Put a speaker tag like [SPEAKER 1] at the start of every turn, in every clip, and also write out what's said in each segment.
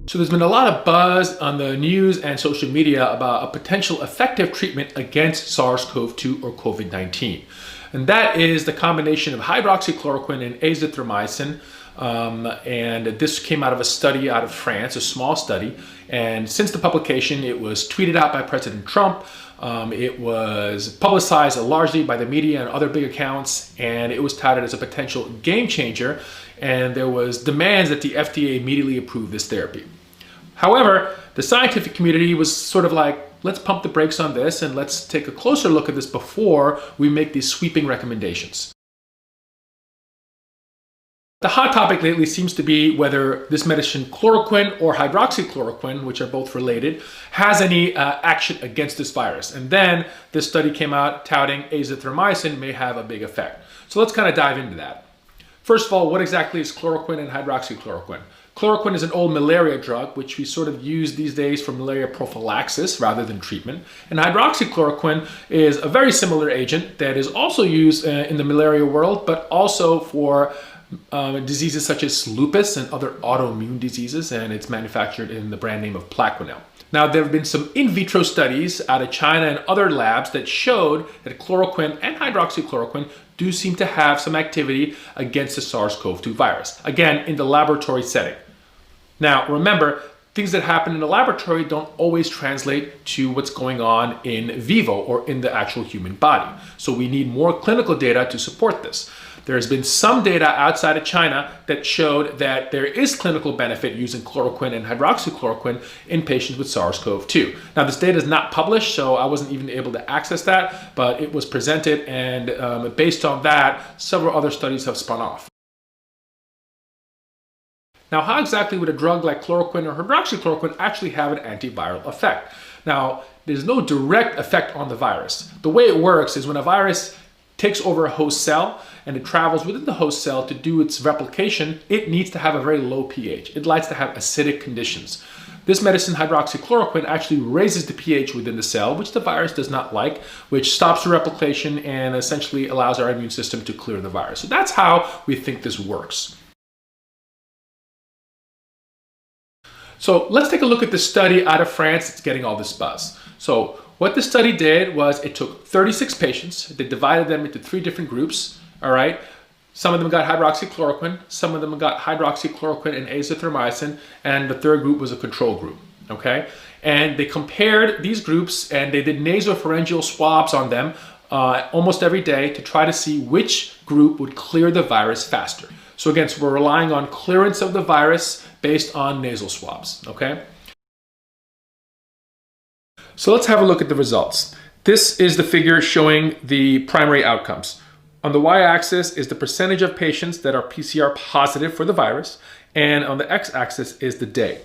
[SPEAKER 1] So there's been a lot of buzz on the news and social media about a potential effective treatment against SARS-CoV-2 or COVID-19. And that is the combination of hydroxychloroquine and azithromycin. And this came out of a study out of France, a small study. And since the publication, it was tweeted out by President Trump. It was publicized largely by the media and other big accounts, and it was touted as a potential game changer. And there was demands that the FDA immediately approve this therapy. However, the scientific community was sort of like, let's pump the brakes on this and let's take a closer look at this before we make these sweeping recommendations. The hot topic lately seems to be whether this medicine, chloroquine or hydroxychloroquine, which are both related, has any action against this virus. And then this study came out touting azithromycin may have a big effect. So let's kind of dive into that. First of all, what exactly is chloroquine and hydroxychloroquine? Chloroquine is an old malaria drug, which we sort of use these days for malaria prophylaxis rather than treatment. And hydroxychloroquine is a very similar agent that is also used in the malaria world, but also for diseases such as lupus and other autoimmune diseases, and it's manufactured in the brand name of Plaquenil. Now, there have been some in vitro studies out of China and other labs that showed that chloroquine and hydroxychloroquine do seem to have some activity against the SARS-CoV-2 virus, again, in the laboratory setting. Now, remember, things that happen in the laboratory don't always translate to what's going on in vivo or in the actual human body. So we need more clinical data to support this. There's been some data outside of China that showed that there is clinical benefit using chloroquine and hydroxychloroquine in patients with SARS-CoV-2. Now, this data is not published, so I wasn't even able to access that, but it was presented, and based on that, several other studies have spun off. Now, how exactly would a drug like chloroquine or hydroxychloroquine actually have an antiviral effect? Now, there's no direct effect on the virus. The way it works is when a virus takes over a host cell and it travels within the host cell to do its replication, it needs to have a very low pH. It likes to have acidic conditions. This medicine, hydroxychloroquine, actually raises the pH within the cell, which the virus does not like, which stops the replication and essentially allows our immune system to clear the virus. So that's how we think this works. So let's take a look at the study out of France that's getting all this buzz. So what the study did was it took 36 patients, they divided them into 3 different groups, all right? Some of them got hydroxychloroquine, some of them got hydroxychloroquine and azithromycin, and the third group was a control group, okay? And they compared these groups and they did nasopharyngeal swabs on them almost every day to try to see which group would clear the virus faster. So again, so we're relying on clearance of the virus based on nasal swabs, okay? So let's have a look at the results. This is the figure showing the primary outcomes. On the y-axis is the percentage of patients that are PCR positive for the virus, and on the x-axis is the day.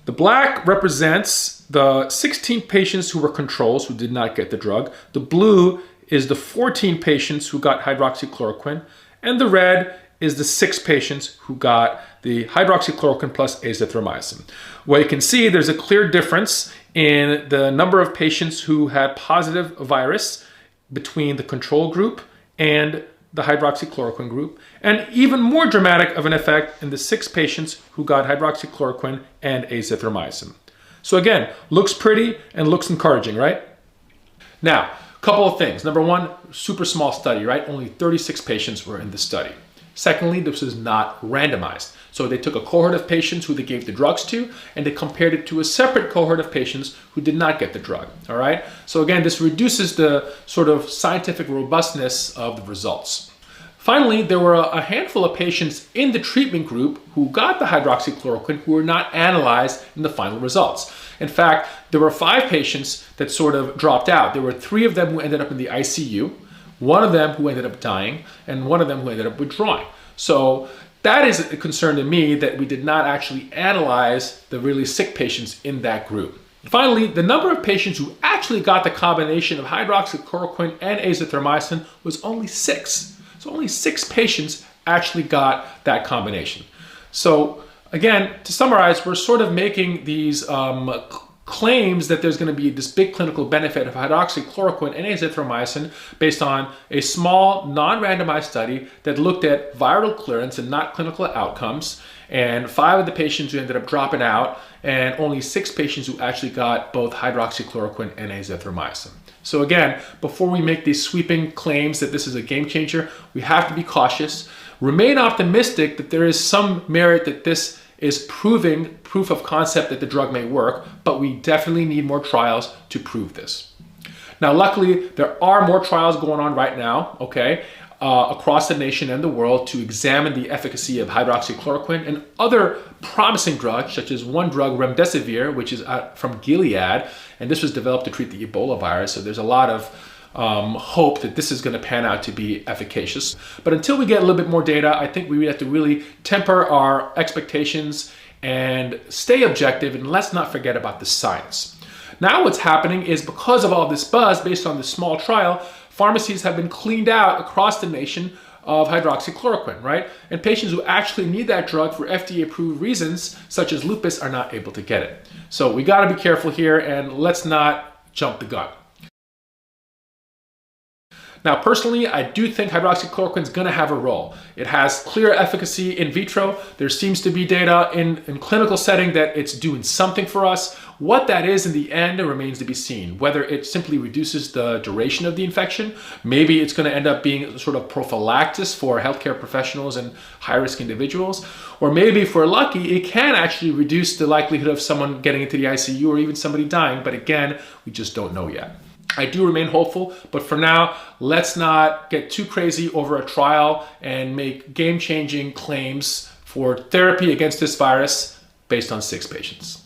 [SPEAKER 1] The black represents the 16 patients who were controls who did not get the drug. The blue is the 14 patients who got hydroxychloroquine, and the red is the 6 patients who got the hydroxychloroquine plus azithromycin. Well, you can see there's a clear difference in the number of patients who had positive virus between the control group and the hydroxychloroquine group, and even more dramatic of an effect in the 6 patients who got hydroxychloroquine and azithromycin. So again, looks pretty and looks encouraging, right? Now, a couple of things. Number one, super small study, right? Only 36 patients were in the study. Secondly, this is not randomized. So they took a cohort of patients who they gave the drugs to, and they compared it to a separate cohort of patients who did not get the drug, all right? So again, this reduces the sort of scientific robustness of the results. Finally, there were a handful of patients in the treatment group who got the hydroxychloroquine who were not analyzed in the final results. In fact, there were 5 patients that sort of dropped out. There were 3 of them who ended up in the ICU, 1 of them who ended up dying, and 1 of them who ended up withdrawing. So that is a concern to me that we did not actually analyze the really sick patients in that group. Finally, the number of patients who actually got the combination of hydroxychloroquine and azithromycin was only 6. So only 6 patients actually got that combination. So again, to summarize, we're sort of making these claims that there's going to be this big clinical benefit of hydroxychloroquine and azithromycin based on a small non-randomized study that looked at viral clearance and not clinical outcomes, and 5 of the patients who ended up dropping out, and only 6 patients who actually got both hydroxychloroquine and azithromycin. So again, before we make these sweeping claims that this is a game changer, we have to be cautious, remain optimistic that there is some merit that this is proving proof of concept that the drug may work, but we definitely need more trials to prove this. Now, luckily, there are more trials going on right now, okay, across the nation and the world to examine the efficacy of hydroxychloroquine and other promising drugs, such as one drug, remdesivir, which is from Gilead, and this was developed to treat the Ebola virus. So there's a lot of hope that this is going to pan out to be efficacious. But until we get a little bit more data, I think we have to really temper our expectations and stay objective, and let's not forget about the science. Now what's happening is, because of all this buzz based on this small trial, pharmacies have been cleaned out across the nation of hydroxychloroquine, right? And patients who actually need that drug for FDA-approved reasons, such as lupus, are not able to get it. So we got to be careful here, and let's not jump the gun. Now, personally, I do think hydroxychloroquine is going to have a role. It has clear efficacy in vitro. There seems to be data in clinical setting that it's doing something for us. What that is in the end remains to be seen. Whether it simply reduces the duration of the infection, maybe it's going to end up being sort of prophylaxis for healthcare professionals and high-risk individuals, or maybe if we're lucky, it can actually reduce the likelihood of someone getting into the ICU or even somebody dying. But again, we just don't know yet. I do remain hopeful, but for now, let's not get too crazy over a trial and make game-changing claims for therapy against this virus based on 6 patients.